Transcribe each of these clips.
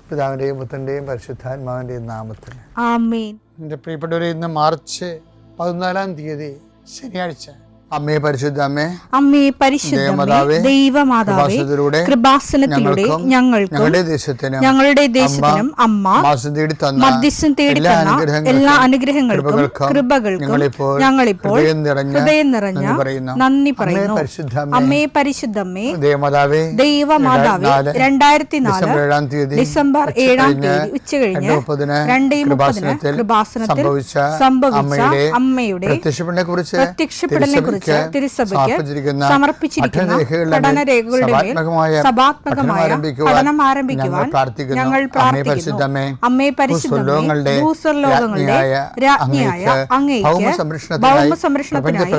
പിതാവിൻ്റെയും പുത്രൻ്റെയും പരിശുദ്ധാത്മാവിൻ്റെയും നാമത്തിൽ ആമേൻ. എൻ്റെ പ്രിയപ്പെട്ടവരെ, ഇന്ന് മാർച്ച് 14 ശനിയാഴ്ച. അമ്മേ പരിശുദ്ധ അമ്മേ, അമ്മേ പരിശുദ്ധ ദൈവമാതാവേ, കൃപാസനത്തിലൂടെ ഞങ്ങൾക്കും ഞങ്ങളുടെ ദേശത്തിനും അമ്മ മധ്യസ്ഥം തേടി തന്ന എല്ലാ അനുഗ്രഹങ്ങൾക്കും കൃപകൾക്കും ഞങ്ങളിപ്പോൾ ഹൃദയം നിറഞ്ഞ നന്ദി പറയുന്നു. അമ്മേ പരിശുദ്ധമ്മേ ദൈവമാതാവേ, 2004 ഡിസംബർ 7 ഉച്ചകഴിഞ്ഞ് 2:30 കൃപാസനത്തിൽ സംഭവിച്ച അമ്മയുടെ പ്രത്യക്ഷപ്പെടലിനെ കുറിച്ച് തിരുസഭയ്ക്ക് സമർപ്പിച്ചിരിക്കുന്ന പഠനരേഖകളുടെ മേൽ സഭാത്മകമായ പഠനം ആരംഭിക്കുവാൻ ഞങ്ങൾ പ്രാർത്ഥിക്കുന്നു. അമ്മേ പരിശുദ്ധമേ, ഭൂസ്വർലോകങ്ങളുടെ രാജ്ഞിയായ അങ്ങേയ്ക്ക് ഭൗമസംരക്ഷണത്തിനായി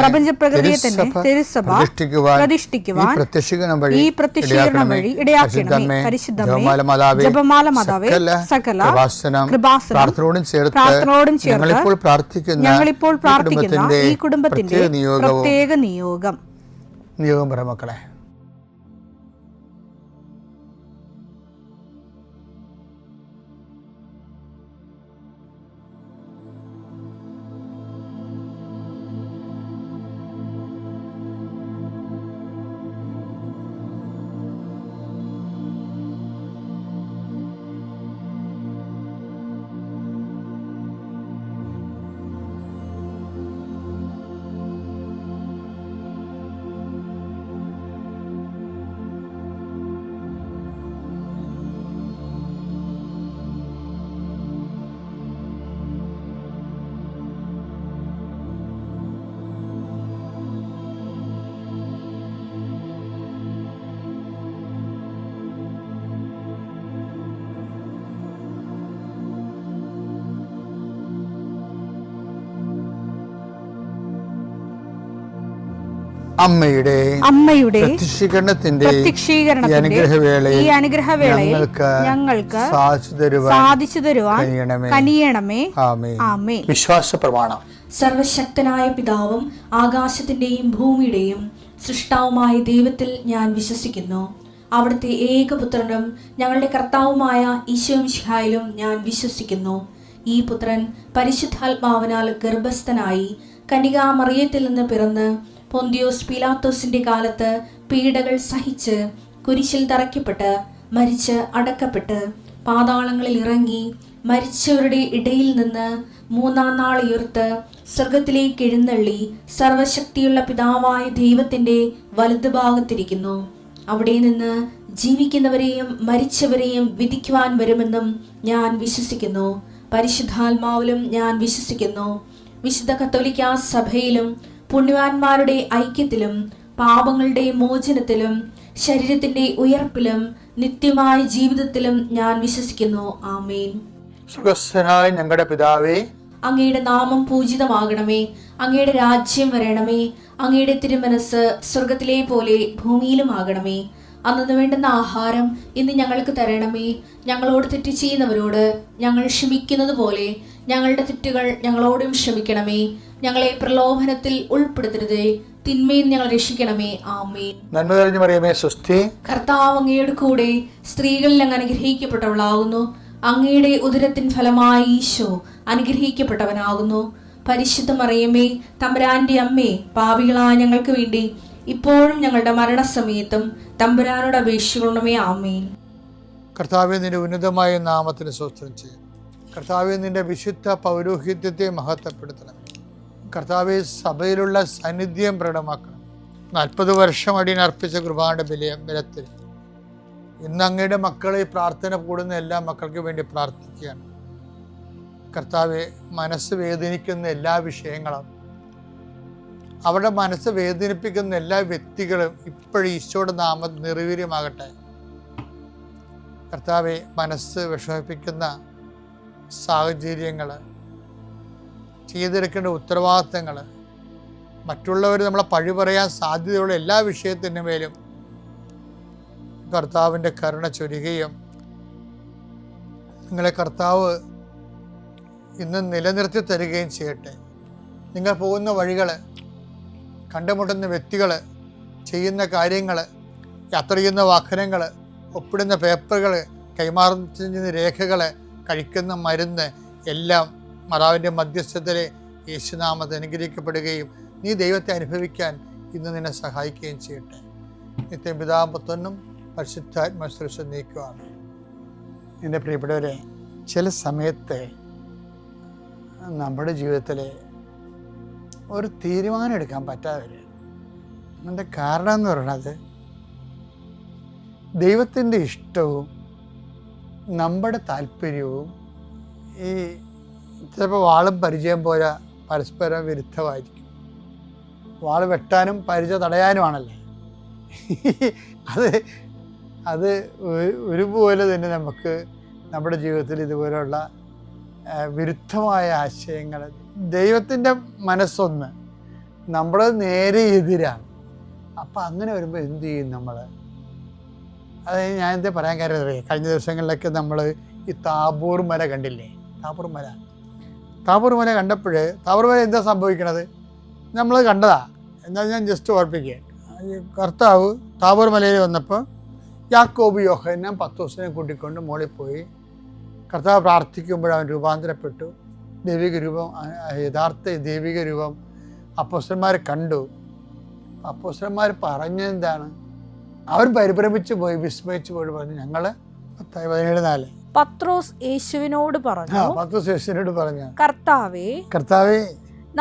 പ്രപഞ്ചപ്രകൃതിയെ തന്നെ തിരുസഭ പ്രതിഷ്ഠിക്കുവാൻ ഈ പ്രത്യക്ഷീകരണം വഴി ഇടയാക്കണമേ. പരിശുദ്ധമേ, ജപമാല മാതാവേ, സകല കൃപാസനം പ്രാർത്ഥനയോടും ചേർത്ത് ഞങ്ങളിപ്പോൾ പ്രാർത്ഥിക്കുന്ന ഈ കുടുംബത്തിന്റെ പ്രത്യേക നിയോഗം പറ മക്കളെ. അമ്മയുടെ പ്രത്യക്ഷീകരണത്തിന്റെ ഈ അനുഗ്രഹവേളയിൽ ഞങ്ങൾക്ക് സാധിച്ചു തരുവാൻ കനിയണമേ. ആമേൻ. വിശ്വാസ പ്രമാണം. സർവശക്തനായ പിതാവും ആകാശത്തിന്റെയും ഭൂമിയുടെയും സൃഷ്ടാവുമായ ദൈവത്തിൽ ഞാൻ വിശ്വസിക്കുന്നു. അവിടുത്തെ ഏകപുത്രനും ഞങ്ങളുടെ കർത്താവുമായ ഈശോ മിശിഹായിലും ഞാൻ വിശ്വസിക്കുന്നു. ഈ പുത്രൻ പരിശുദ്ധാത്മാവിനാൽ ഗർഭസ്ഥനായി കന്യകാമറിയത്തിൽ നിന്ന് പിറന്ന് പൊന്തിയോസ് പീലാത്തോസിന്റെ കാലത്ത് പീഡകൾ സഹിച്ച് കുരിശിൽ തറയ്ക്കപ്പെട്ട് മരിച്ച് അടക്കപ്പെട്ട് പാതാളങ്ങളിൽ ഇറങ്ങി മരിച്ചവരുടെ ഇടയിൽ നിന്ന് 3-ാം നാൾ ഉയർത്ത് സ്വർഗത്തിലേക്ക് എഴുന്നള്ളി സർവശക്തിയുള്ള പിതാവായ ദൈവത്തിന്റെ വലതുഭാഗത്തിരിക്കുന്നു. അവിടെ നിന്ന് ജീവിക്കുന്നവരെയും മരിച്ചവരെയും വിധിക്കുവാൻ വരുമെന്നും ഞാൻ വിശ്വസിക്കുന്നു. പരിശുദ്ധാത്മാവിലും ഞാൻ വിശ്വസിക്കുന്നു. വിശുദ്ധ കത്തോലിക്കാ സഭയിലും പുണ്യവാന്മാരുടെ ഐക്യത്തിലും പാപങ്ങളുടെ മോചനത്തിലും ശരീരത്തിന്റെ ഉയർപ്പിലും നിത്യമായ ജീവിതത്തിലും ഞാൻ വിശ്വസിക്കുന്നു. ആമേൻ. സുഖസ്ഥനായ ഞങ്ങളുടെ പിതാവേ, അങ്ങയുടെ നാമം പൂജിതമാകണമേ. അങ്ങയുടെ രാജ്യം വരണമേ. അങ്ങയുടെ തിരുമനസ് സ്വർഗത്തിലെ പോലെ ഭൂമിയിലും ആകണമേ. അന്നു വേണ്ടുന്ന ആഹാരം ഇന്ന് ഞങ്ങൾക്ക് തരണമേ. ഞങ്ങളോട് തെറ്റ് ചെയ്യുന്നവരോട് ഞങ്ങൾ ക്ഷമിക്കുന്നത് പോലെ ഞങ്ങളുടെ തെറ്റുകൾ ഞങ്ങളോടും ക്ഷമിക്കണമേ. ഞങ്ങളെ പ്രലോഭനത്തിൽ ഉൾപ്പെടുത്തരുതേ, തിന്മയിൽ ഞങ്ങൾ രക്ഷിക്കണമേ. ആമേൻ. നന്മ നിറഞ്ഞ മറിയമേ, സ്വസ്തി. കർത്താവ് അങ്ങയുടെ കൂടെ സ്ത്രീകളിൽ അങ്ങ് അനുഗ്രഹിക്കപ്പെട്ടവളാകുന്നു. അങ്ങയുടെ ഉദരത്തിൻ ഫലമായി ഈശോ അനുഗ്രഹിക്കപ്പെട്ടവനാകുന്നു. പരിശുദ്ധ മറിയമേ, തമ്പുരാന്റെ അമ്മേ, പാപികളായ ഞങ്ങൾക്ക് വേണ്ടി ഇപ്പോഴും ഞങ്ങളുടെ മരണസമയത്തും തമ്പുരാനോട് അപേക്ഷിക്കണമേ. ആമേൻ. കർത്താവേ, നിന്റെ ഉന്നതമായ നാമത്തിന് സ്തോത്രം ചെയ്യുന്നു. കർത്താവേ, നിന്റെ വിശുദ്ധ പൗരോഹിത്യത്തെ മഹത്വപ്പെടുത്തണം. കർത്താവെ, സഭയിലുള്ള സാന്നിധ്യം പ്രകടമാക്കണം. 40 വർഷം അടിയനർപ്പിച്ച കൃപാന്റെ ബലത്തിൽ ഇന്ന് അങ്ങയുടെ മക്കളെ പ്രാർത്ഥന കൂടുന്ന എല്ലാ മക്കൾക്ക് വേണ്ടി പ്രാർത്ഥിക്കുകയാണ്. കർത്താവെ, മനസ്സ് വേദനിക്കുന്ന എല്ലാ വിഷയങ്ങളും, അവരുടെ മനസ്സ് വേദനിപ്പിക്കുന്ന എല്ലാ വ്യക്തികളും ഇപ്പോഴും ഈശോയുടെ നാമം നിർവീര്യമാകട്ടെ. കർത്താവെ, മനസ്സ് വിഷമിപ്പിക്കുന്ന സാഹചര്യങ്ങൾ, ചെയ്തെടുക്കേണ്ട ഉത്തരവാദിത്തങ്ങൾ, മറ്റുള്ളവർ നമ്മളെ പഴി പറയാൻ സാധ്യതയുള്ള എല്ലാ വിഷയത്തിൻ്റെ മേലും കർത്താവിൻ്റെ കരുണ ചൊരിയുകയും നിങ്ങളെ കർത്താവ് ഇന്ന് നിലനിർത്തി തരികയും ചെയ്യട്ടെ. നിങ്ങൾ പോകുന്ന വഴികൾ, കണ്ടുമുട്ടുന്ന വ്യക്തികൾ, ചെയ്യുന്ന കാര്യങ്ങൾ, യാത്ര ചെയ്യുന്ന വാഹനങ്ങൾ, ഒപ്പിടുന്ന പേപ്പറുകൾ, കൈമാറുന്ന രേഖകൾ, കഴിക്കുന്ന മരുന്ന് എല്ലാം മാതാവിൻ്റെ മധ്യസ്ഥതയിൽ യേശുനാമത്തിൽ അനുഗ്രഹിക്കപ്പെടുകയും നീ ദൈവത്തെ അനുഭവിക്കാൻ ഇന്ന് നിന്നെ സഹായിക്കുകയും ചെയ്യട്ടെ. നിത്യം പിതാവും പുത്രനും പരിശുദ്ധാത്മാശ്രേഷ്ഠ നീക്കുവാണ്. എൻ്റെ പ്രിയപ്പെട്ടവരെ, ചില സമയത്ത് നമ്മുടെ ജീവിതത്തിൽ ഒരു തീരുമാനം എടുക്കാൻ പറ്റാതെ വരും. അതിൻ്റെ കാരണം എന്ന് പറയുന്നത് ദൈവത്തിൻ്റെ ഇഷ്ടവും നമ്മുടെ താല്പര്യവും ഈ ചിലപ്പോൾ വാളും പരിചയം പോലെ പരസ്പരം വിരുദ്ധമായിരിക്കും. വാള് വെട്ടാനും പരിചയം തടയാനുമാണല്ലേ. അത് ഒരുപോലെ തന്നെ നമുക്ക് നമ്മുടെ ജീവിതത്തിൽ ഇതുപോലെയുള്ള വിരുദ്ധമായ ആശയങ്ങൾ, ദൈവത്തിൻ്റെ മനസ്സൊന്ന്, നമ്മൾ നേരെ എതിരാണ്. അപ്പം അങ്ങനെ വരുമ്പോൾ എന്തു ചെയ്യും നമ്മൾ? അത് ഞാൻ എന്താ പറയാൻ കാര്യം അറിയാം, കഴിഞ്ഞ ദിവസങ്ങളിലൊക്കെ നമ്മൾ ഈ താബോർ മല കണ്ടില്ലേ? താബോർ മല കണ്ടപ്പോൾ താബോർ മല എന്താ സംഭവിക്കണത്? നമ്മൾ കണ്ടതാ. എന്നാൽ ഞാൻ ജസ്റ്റ് ഓർപ്പിക്കുക. കർത്താവ് താബോർ മലയിൽ വന്നപ്പോൾ യാക്കോബ് യോഹന്നാൻ പത്രോസിനെ കൂട്ടിക്കൊണ്ട് മുകളിൽ പോയി. കർത്താവ് പ്രാർത്ഥിക്കുമ്പോൾ അവൻ രൂപാന്തരപ്പെട്ടു. ദൈവിക രൂപം, യഥാർത്ഥ ദൈവിക രൂപം അപ്പോസ്തലന്മാർ കണ്ടു. അപ്പോസ്തലന്മാർ പറഞ്ഞെന്താണ്? അവർ പരിഭ്രമിച്ചു പോയി, വിസ്മയിച്ചു പോയി പറഞ്ഞു, ഞങ്ങൾ 17:4 പത്രോസ് യേശുവിനോട് പറഞ്ഞു, കർത്താവേ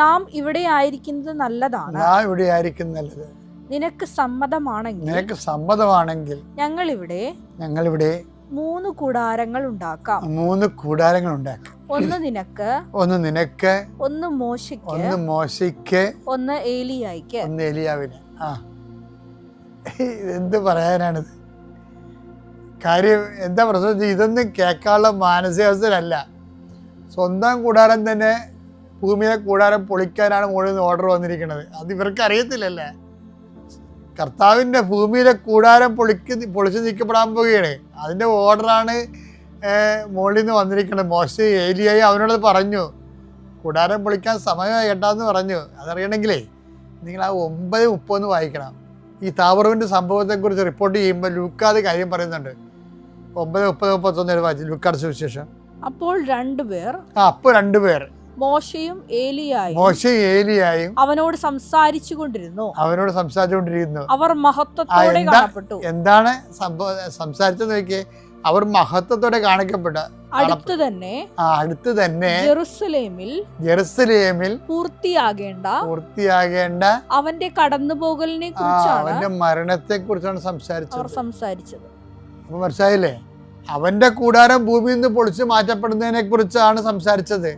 നാം ഇവിടെ ആയിരിക്കുന്നത് നല്ലതാണ്. നിനക്ക് സമ്മതമാണെങ്കിൽ ഞങ്ങളിവിടെ 3 കൂടാരങ്ങൾ ഉണ്ടാക്കാം. ഒന്ന് നിനക്ക്, ഒന്ന് മോശയ്ക്ക്, ഒന്ന് ഏലിയാവിന്. എന്ത് പറയാനാണിത്? കാര്യം എന്താ പ്രശ്നം? ഇതൊന്നും കേൾക്കാനുള്ള മാനസികാവസ്ഥയിലല്ല. സ്വന്തം കൂടാരം തന്നെ, ഭൂമിയിലെ കൂടാരം പൊളിക്കാനാണ് മുകളിൽ നിന്ന് ഓർഡർ വന്നിരിക്കുന്നത്. അത് ഇവർക്ക് അറിയത്തില്ലല്ലേ. കർത്താവിൻ്റെ ഭൂമിയിലെ കൂടാരം പൊളിച്ച് നീക്കപ്പെടാൻ പോവുകയാണ്. അതിൻ്റെ ഓർഡറാണ് മുകളിൽ നിന്ന് വന്നിരിക്കുന്നത്. മോശെ ഏലിയായി അവനോട് പറഞ്ഞു, കൂടാരം പൊളിക്കാൻ സമയമായി കേട്ടാന്ന് പറഞ്ഞു. അതറിയണമെങ്കിലേ നിങ്ങൾ ആ 9:30 വായിക്കണം. ഈ താബോറിൻ്റെ സംഭവത്തെക്കുറിച്ച് റിപ്പോർട്ട് ചെയ്യുമ്പോൾ ലൂക്കാത് കാര്യം പറയുന്നുണ്ട്. 9:30-31 വായിച്ചു ലൂക്കാട് സുവിശേഷം. അപ്പോൾ രണ്ടുപേർ മോശയും ഏലിയായും അവനോട് സംസാരിച്ചു കൊണ്ടിരുന്നു. അവർ മഹത്വത്തോടെ കാണപ്പെട്ടു. എന്താണ് സംസാരിച്ചത് നോക്കിയേ? അവർ മഹത്വത്തോടെ കാണപ്പെട്ട. അടുത്ത് തന്നെ ജെറുസലേമിൽ പൂർത്തിയാകേണ്ട അവന്റെ കടന്നുപോകലിനെ കുറിച്ചാണ്, അവന്റെ മരണത്തെ കുറിച്ചാണ് സംസാരിച്ചത്. അപ്പൊ മനസ്സിലായില്ലേ? അവന്റെ കൂടാരം ഭൂമിയിൽ നിന്ന് പൊളിച്ചു മാറ്റപ്പെടുന്നതിനെ കുറിച്ചാണ് സംസാരിച്ചത്.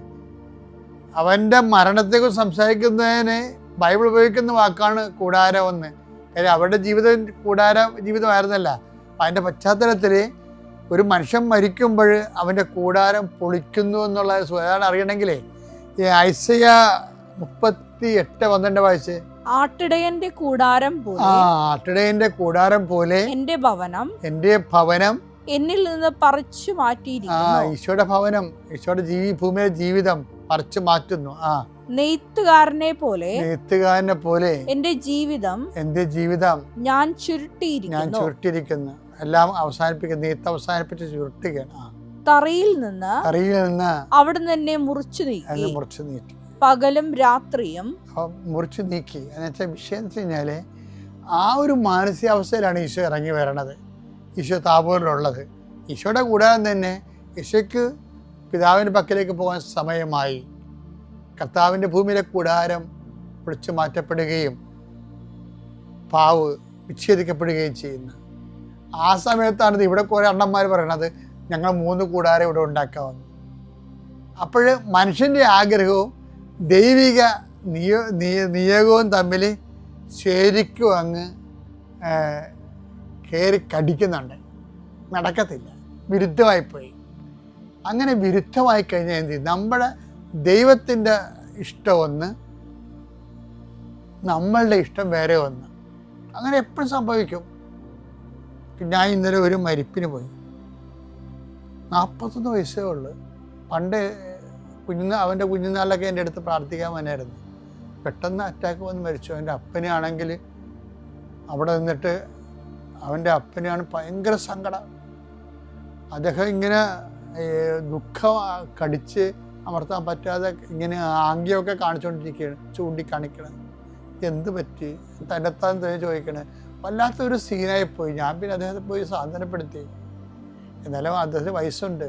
അവന്റെ മരണത്തെക്കുറിച്ച് സംസാരിക്കുന്നതിന് ബൈബിൾ ഉപയോഗിക്കുന്ന വാക്കാണ് കൂടാരം എന്ന്. കാര്യം അവരുടെ ജീവിതമായിരുന്നല്ല. അതിന്റെ പശ്ചാത്തലത്തിൽ ഒരു മനുഷ്യൻ മരിക്കുമ്പോൾ അവൻ്റെ കൂടാരം പൊളിക്കുന്നു എന്നുള്ള സ്വയം അറിയണമെങ്കിലേ ഈ ഐസയ 38:12 വായിച്ച്, ആട്ടിടയന്റെ കൂടാരം പോലെ എന്റെ ഭവനം എന്നിൽ നിന്ന് പറിച്ചു മാറ്റിയിരിക്കുന്നു. ഈശോയുടെ ഭവനം, ഈശോയുടെ ഭൂമിയിലെ ജീവിതം പറിച്ചു മാറ്റുന്നു. നെയ്ത്തുകാരനെ പോലെ എന്റെ ജീവിതം ഞാൻ ചുരുട്ടിയിരിക്കുന്നു. എല്ലാം അവസാനിപ്പിക്കുന്നു. നെയ്ത്ത് അവസാനിപ്പിച്ച് ചുരുട്ടുകയാണ്. തറയിൽ നിന്ന് അവിടുന്ന് എന്നെ മുറിച്ചു നീക്കി. പകലും രാത്രിയും മുറിച്ചു നീക്കി. എന്നുവെച്ചാൽ വിഷയം എന്ന് വെച്ച് കഴിഞ്ഞാല് ആ ഒരു മാനസികാവസ്ഥയിലാണ് ഈശോ ഇറങ്ങി വരണത്. ഈശോ താബോറിലുള്ളത്. ഈശോയുടെ കൂടാരം തന്നെ ഈശോയ്ക്ക് പിതാവിൻ്റെ പക്കലേക്ക് പോകാൻ സമയമായി. കർത്താവിൻ്റെ ഭൂമിയിലെ കൂടാരം പൊളിച്ചു മാറ്റപ്പെടുകയും പാവ് വിച്ഛേദിക്കപ്പെടുകയും ചെയ്യുന്നു. ആ സമയത്താണ് ഇവിടെ കുറേ അണ്ണന്മാർ പറയണത്, ഞങ്ങൾ 3 കൂടാരം ഇവിടെ ഉണ്ടാക്കാമെന്ന്. അപ്പോൾ മനുഷ്യൻ്റെ ആഗ്രഹവും ദൈവിക നിയോഗവും തമ്മിൽ ശരിക്കും അങ്ങ് കയറി കടിക്കുന്നുണ്ട്. നടക്കത്തില്ല, വിരുദ്ധമായിപ്പോയി. അങ്ങനെ വിരുദ്ധമായി കഴിഞ്ഞാൽ എന്ത് ചെയ്യും? നമ്മുടെ ദൈവത്തിൻ്റെ ഇഷ്ടം ഒന്ന്, നമ്മളുടെ ഇഷ്ടം വേറെ ഒന്ന്. അങ്ങനെ എപ്പോഴും സംഭവിക്കും. ഞാൻ ഇന്നലെ ഒരു മരിപ്പിന് പോയി. 41 വയസ്സേ ഉള്ളു. പണ്ട് അവൻ്റെ കുഞ്ഞുനാളിലൊക്കെ എൻ്റെ അടുത്ത് പ്രാർത്ഥിക്കാൻ വന്നായിരുന്നു. പെട്ടെന്ന് അറ്റാക്ക് വന്ന് മരിച്ചു. അവൻ്റെ അപ്പനാണെങ്കിൽ അവിടെ നിന്നിട്ട് അവൻ്റെ അപ്പനാണ് ഭയങ്കര സങ്കടം. അദ്ദേഹം ഇങ്ങനെ ദുഃഖം കടിച്ച് അമർത്താൻ പറ്റാതെ ഇങ്ങനെ ആംഗ്യമൊക്കെ കാണിച്ചുകൊണ്ടിരിക്കുകയാണ്, ചൂണ്ടിക്കാണിക്കണം. എന്ത് പറ്റി, തന്നെത്താൻ തന്നെ ചോദിക്കണേ. വല്ലാത്തൊരു സീനായിപ്പോയി. ഞാൻ പിന്നെ അദ്ദേഹത്തെ പോയി സാന്ത്വനപ്പെടുത്തി. എന്നാലും അദ്ദേഹത്തിന് വയസ്സുണ്ട്,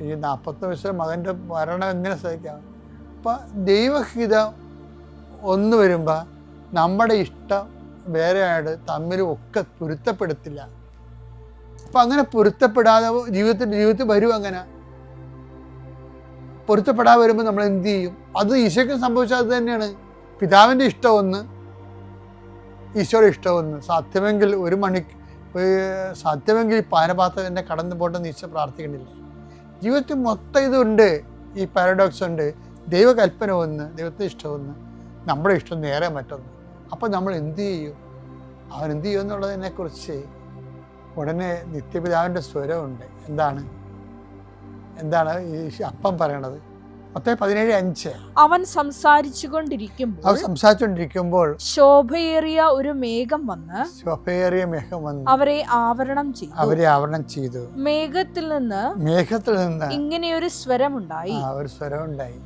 ഈ 40 വയസ്സിലെ മകൻ്റെ മരണം എങ്ങനെ സഹിക്കാം? അപ്പം ദൈവഹിതം ഒന്ന് വരുമ്പോൾ നമ്മുടെ ഇഷ്ടം വേറെ ആയിട്ട് തമ്മിലും ഒക്കെ പൊരുത്തപ്പെടുത്തില്ല. അപ്പം അങ്ങനെ പൊരുത്തപ്പെടാതെ ജീവിതത്തിൽ വരും. അങ്ങനെ പൊരുത്തപ്പെടാതെ വരുമ്പോൾ നമ്മൾ എന്ത് ചെയ്യും? അത് ഈശോയ്ക്ക് സംഭവിച്ചത് അത് തന്നെയാണ്. പിതാവിൻ്റെ ഇഷ്ടം ഒന്ന്, ഈശോയുടെ ഇഷ്ടം ഒന്ന്. സാധ്യമെങ്കിൽ സാധ്യമെങ്കിൽ ഈ പാനപാത്രം എന്നെ കടന്നു പോട്ടെന്ന് ഈശോ പ്രാർത്ഥിക്കണില്ല. ജീവിതത്തിൽ മൊത്തം ഇതുണ്ട്, ഈ പാരഡോക്സ് ഉണ്ട്. ദൈവകൽപ്പന ഒന്ന്, ദൈവത്തിൻ്റെ ഇഷ്ടം ഒന്ന്, നമ്മുടെ ഇഷ്ടം നേരെ മറ്റൊന്ന്. അപ്പം നമ്മൾ എന്ത് ചെയ്യും? അവൻ എന്ത് ചെയ്യും എന്നുള്ളതിനെക്കുറിച്ച് ഉടനെ നിത്യപിതാവിൻ്റെ സ്വരമുണ്ട്. എന്താണ് ഈ അപ്പം പറയണത്? 17:5. അവൻ സംസാരിച്ചുകൊണ്ടിരിക്കുമ്പോൾ ശോഭയേറിയ ഒരു മേഘം വന്ന് അവരെ ആവരണം ചെയ്തു. മേഘത്തിൽ നിന്ന് ഇങ്ങനെയൊരു സ്വരമുണ്ടായി,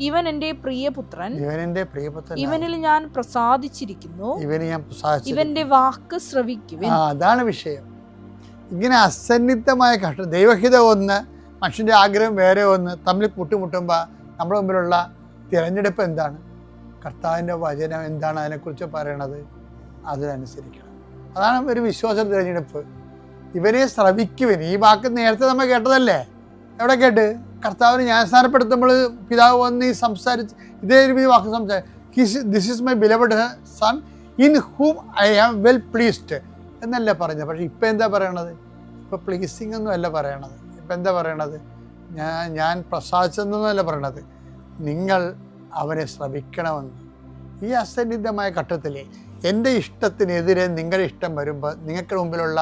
ഇവൻ എന്റെ പ്രിയപുത്രൻ, ഇവനിൽ ഞാൻ പ്രസാദിച്ചിരിക്കുന്നു, ഇവന്റെ വാക്ക് ശ്രവിക്കുവിൻ. അതാണ് വിഷയം. ഇങ്ങനെ അസന്നിഗ്ധമായ കഷ്ടം, ദൈവഹിതം ഒന്ന്, മനുഷ്യൻ്റെ ആഗ്രഹം വേറെ ഒന്ന്, തമ്മിൽ കൂട്ടുമുട്ടുമ്പോൾ നമ്മുടെ മുമ്പിലുള്ള തിരഞ്ഞെടുപ്പ് എന്താണ്? കർത്താവിൻ്റെ വചനം എന്താണ് അതിനെക്കുറിച്ച് പറയണത്? അതിനനുസരിക്കണം. അതാണ് ഒരു വിശ്വാസ തിരഞ്ഞെടുപ്പ്. ഇവനെ ശ്രവിക്കുവിൻ. ഈ വാക്ക് നേരത്തെ നമ്മൾ കേട്ടതല്ലേ? എവിടെ കേട്ട്? കർത്താവിനെ ജ്ഞാനസ്നാനപ്പെടുത്തുമ്പോൾ പിതാവ് വന്ന് സംസാരിച്ച് ഇതേ വാക്ക് this is my beloved son in whom I am well pleased എന്നല്ല പറഞ്ഞത്. പക്ഷേ ഇപ്പം എന്താ പറയണത്? ഇപ്പം പ്ലീസിങ് ഒന്നും അല്ല പറയണത്. ഇപ്പം എന്താ പറയണത്? ഞാൻ പ്രസാദിച്ചെന്നല്ല പറയണത്, നിങ്ങൾ അവനെ ശ്രമിക്കണമെന്ന്. ഈ അസന്നിഗ്ധമായ ഘട്ടത്തിൽ എൻ്റെ ഇഷ്ടത്തിനെതിരെ നിങ്ങളുടെ ഇഷ്ടം വരുമ്പോൾ നിങ്ങൾക്ക് മുമ്പിലുള്ള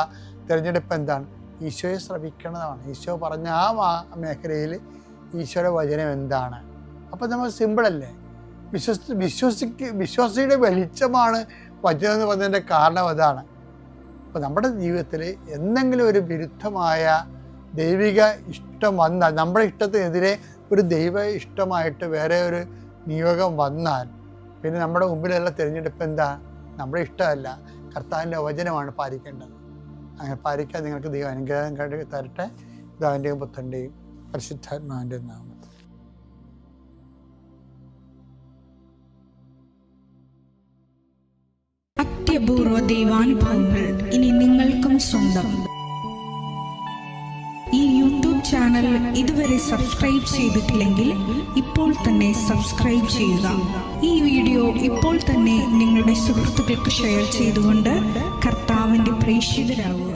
തിരഞ്ഞെടുപ്പ് എന്താണ്? ഈശോയെ ശ്രമിക്കണതാണ്. ഈശോ പറഞ്ഞ ആ മേഖലയിൽ ഈശോയുടെ വചനം എന്താണ്? അപ്പം നമ്മൾ സിമ്പിളല്ലേ? വിശ്വാസിയുടെ വെളിച്ചമാണ് വചനം എന്ന് പറഞ്ഞതിൻ്റെ കാരണം അതാണ്. അപ്പോൾ നമ്മുടെ ജീവിതത്തിൽ എന്തെങ്കിലും ഒരു വിരുദ്ധമായ ദൈവിക ഇഷ്ടം വന്നാൽ, നമ്മുടെ ഇഷ്ടത്തിനെതിരെ ഒരു ദൈവ ഇഷ്ടമായിട്ട് വേറെ ഒരു നിയോഗം വന്നാൽ പിന്നെ നമ്മുടെ മുമ്പിലുള്ള തിരഞ്ഞെടുപ്പ് എന്താ? നമ്മുടെ ഇഷ്ടമല്ല, കർത്താവിൻ്റെ വചനമാണ് പാലിക്കേണ്ടത്. അങ്ങനെ പാലിക്കാൻ നിങ്ങൾക്ക് ദൈവം അനുഗ്രഹം തരട്ടെ. പിതാവിൻ്റെയും പുത്രൻ്റെയും പരിശുദ്ധാത്മാവിൻ്റെയും നാമത്തിൽ. അത്യപൂർവ ദൈവാനുഭവങ്ങൾ ഇനി നിങ്ങൾക്കും സ്വന്തം. ഈ യൂട്യൂബ് ചാനൽ ഇതുവരെ സബ്സ്ക്രൈബ് ചെയ്തിട്ടില്ലെങ്കിൽ ഇപ്പോൾ തന്നെ സബ്സ്ക്രൈബ് ചെയ്യുക. ഈ വീഡിയോ ഇപ്പോൾ തന്നെ നിങ്ങളുടെ സുഹൃത്തുക്കൾക്ക് ഷെയർ ചെയ്തുകൊണ്ട് കർത്താവിൻ്റെ പ്രേക്ഷിതരാകുക.